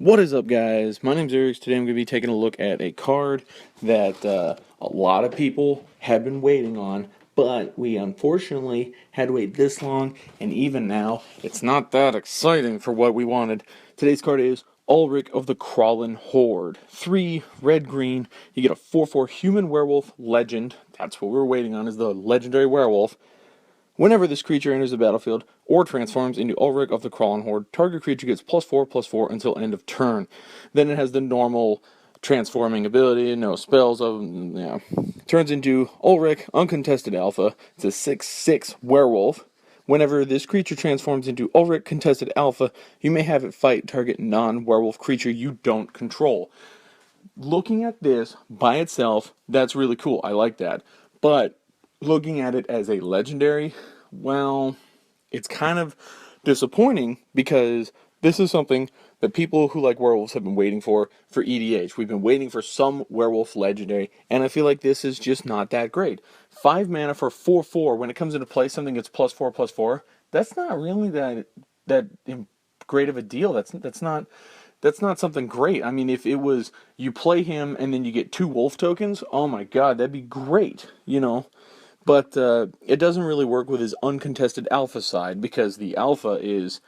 What is up, guys? My name's iirix. Today I'm going to be taking a look at a card that a lot of people have been waiting on, but we unfortunately had to wait this long, and even now, it's not that exciting for what we wanted. Today's card is Ulrich of the Krallenhorde. 3 red-green. You get a 4/4 human werewolf legend. That's what we were waiting on, is the legendary werewolf. Whenever this creature enters the battlefield or transforms into Ulrich of the Krallenhorde, target creature gets +4/+4 until end of turn. Then it has the normal transforming ability, no spells. Turns into Ulrich, uncontested alpha. It's a 6/6 werewolf. Whenever this creature transforms into Ulrich contested alpha, you may have it fight target non-werewolf creature you don't control. Looking at this by itself, that's really cool. I like that. But looking at it as a legendary, well, it's kind of disappointing because this is something that people who like werewolves have been waiting for EDH. We've been waiting for some werewolf legendary, and I feel like this is just not that great. 5 mana for 4/4. When it comes into play, something gets +4/+4. That's not really that great of a deal. That's not something great. I mean, if it was you play him and then you get 2 wolf tokens, oh my god, that'd be great. But it doesn't really work with his uncontested alpha side because the alpha is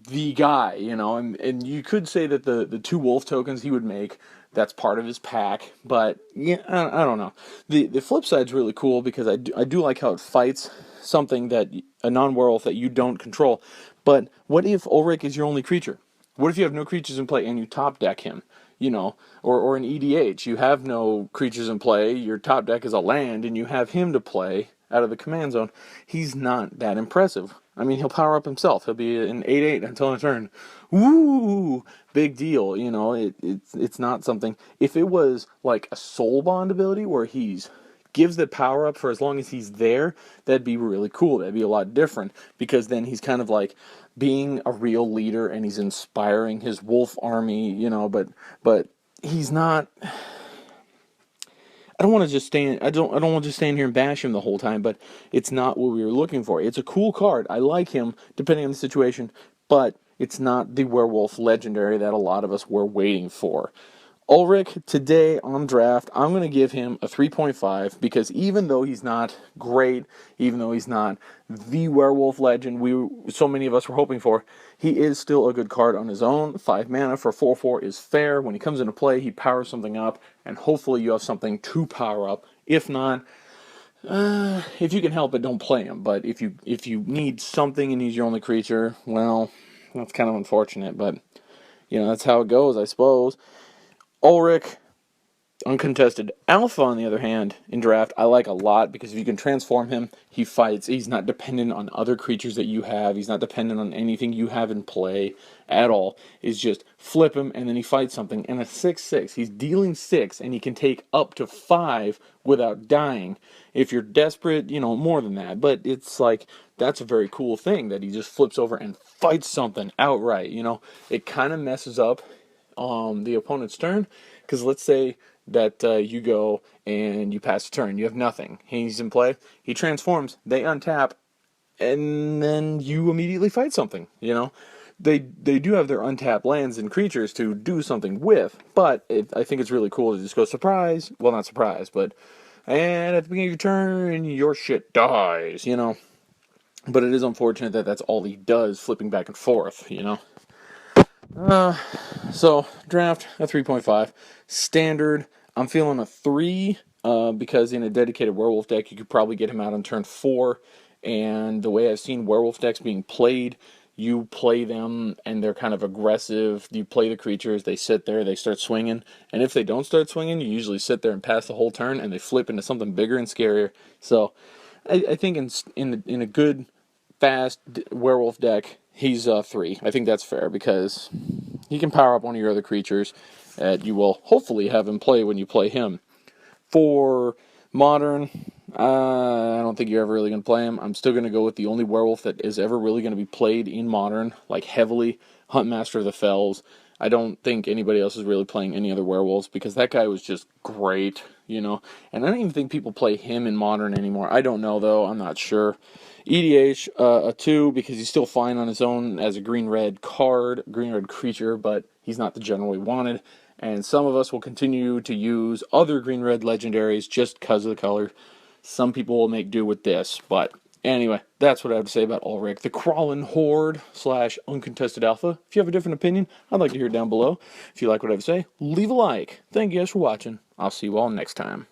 the guy. And you could say that the 2 wolf tokens he would make, that's part of his pack, but yeah, I don't know. The flip side's really cool because I do like how it fights something that a non-werewolf that you don't control. But what if Ulrich is your only creature? What if you have no creatures in play and you top deck him? Or an EDH, you have no creatures in play, your top deck is a land, and you have him to play out of the command zone. He's not that impressive. I mean, he'll power up himself. He'll be an 8/8 until a turn. Woo! Big deal. It's not something. If it was like a soul bond ability where he's gives the power up for as long as he's there, that'd be really cool. That'd be a lot different because then he's kind of like being a real leader and he's inspiring his wolf army. But he's not. I don't want to just stand. I don't want to just stand here and bash him the whole time. But it's not what we were looking for. It's a cool card. I like him depending on the situation, but it's not the werewolf legendary that a lot of us were waiting for. Ulrich, today on draft, I'm going to give him a 3.5 because even though he's not great, even though he's not the werewolf legend so many of us were hoping for, he is still a good card on his own. 5 mana for 4/4 is fair. When he comes into play, he powers something up, and hopefully you have something to power up. If not, if you can help it, don't play him. But if you need something and he's your only creature, well, that's kind of unfortunate. But that's how it goes, I suppose. Ulrich, uncontested alpha, on the other hand, in draft, I like a lot because if you can transform him, he fights. He's not dependent on other creatures that you have. He's not dependent on anything you have in play at all. It's just flip him and then he fights something. And a 6/6, he's dealing 6 and he can take up to 5 without dying. If you're desperate, more than that. But it's like, that's a very cool thing that he just flips over and fights something outright. It kind of messes up the opponent's turn, because let's say that you go and you pass a turn, you have nothing, he's in play, he transforms, they untap, and then you immediately fight something. They do have their untapped lands and creatures to do something with, but I think it's really cool to just go surprise, well, not surprise, but and at the beginning of your turn your shit dies. But it is unfortunate that that's all he does, flipping back and forth. So, draft, a 3.5. Standard, I'm feeling a 3, because in a dedicated werewolf deck, you could probably get him out on turn 4, and the way I've seen werewolf decks being played, you play them, and they're kind of aggressive. You play the creatures, they sit there, they start swinging, and if they don't start swinging, you usually sit there and pass the whole turn, and they flip into something bigger and scarier. So, I think in a good, fast werewolf deck, he's 3. I think that's fair because he can power up one of your other creatures that you will hopefully have in play when you play him. For modern, I don't think you're ever really going to play him. I'm still going to go with the only werewolf that is ever really going to be played in modern, like heavily, Huntmaster of the Fells. I don't think anybody else is really playing any other werewolves because that guy was just great. And I don't even think people play him in modern anymore. I don't know, though. I'm not sure. EDH a 2 because he's still fine on his own as a green-red card, green-red creature, but he's not the general we wanted. And some of us will continue to use other green-red legendaries just because of the color. Some people will make do with this, but anyway, that's what I have to say about Ulrich, the Krallenhorde / uncontested alpha. If you have a different opinion, I'd like to hear it down below. If you like what I have to say, leave a like. Thank you guys for watching. I'll see you all next time.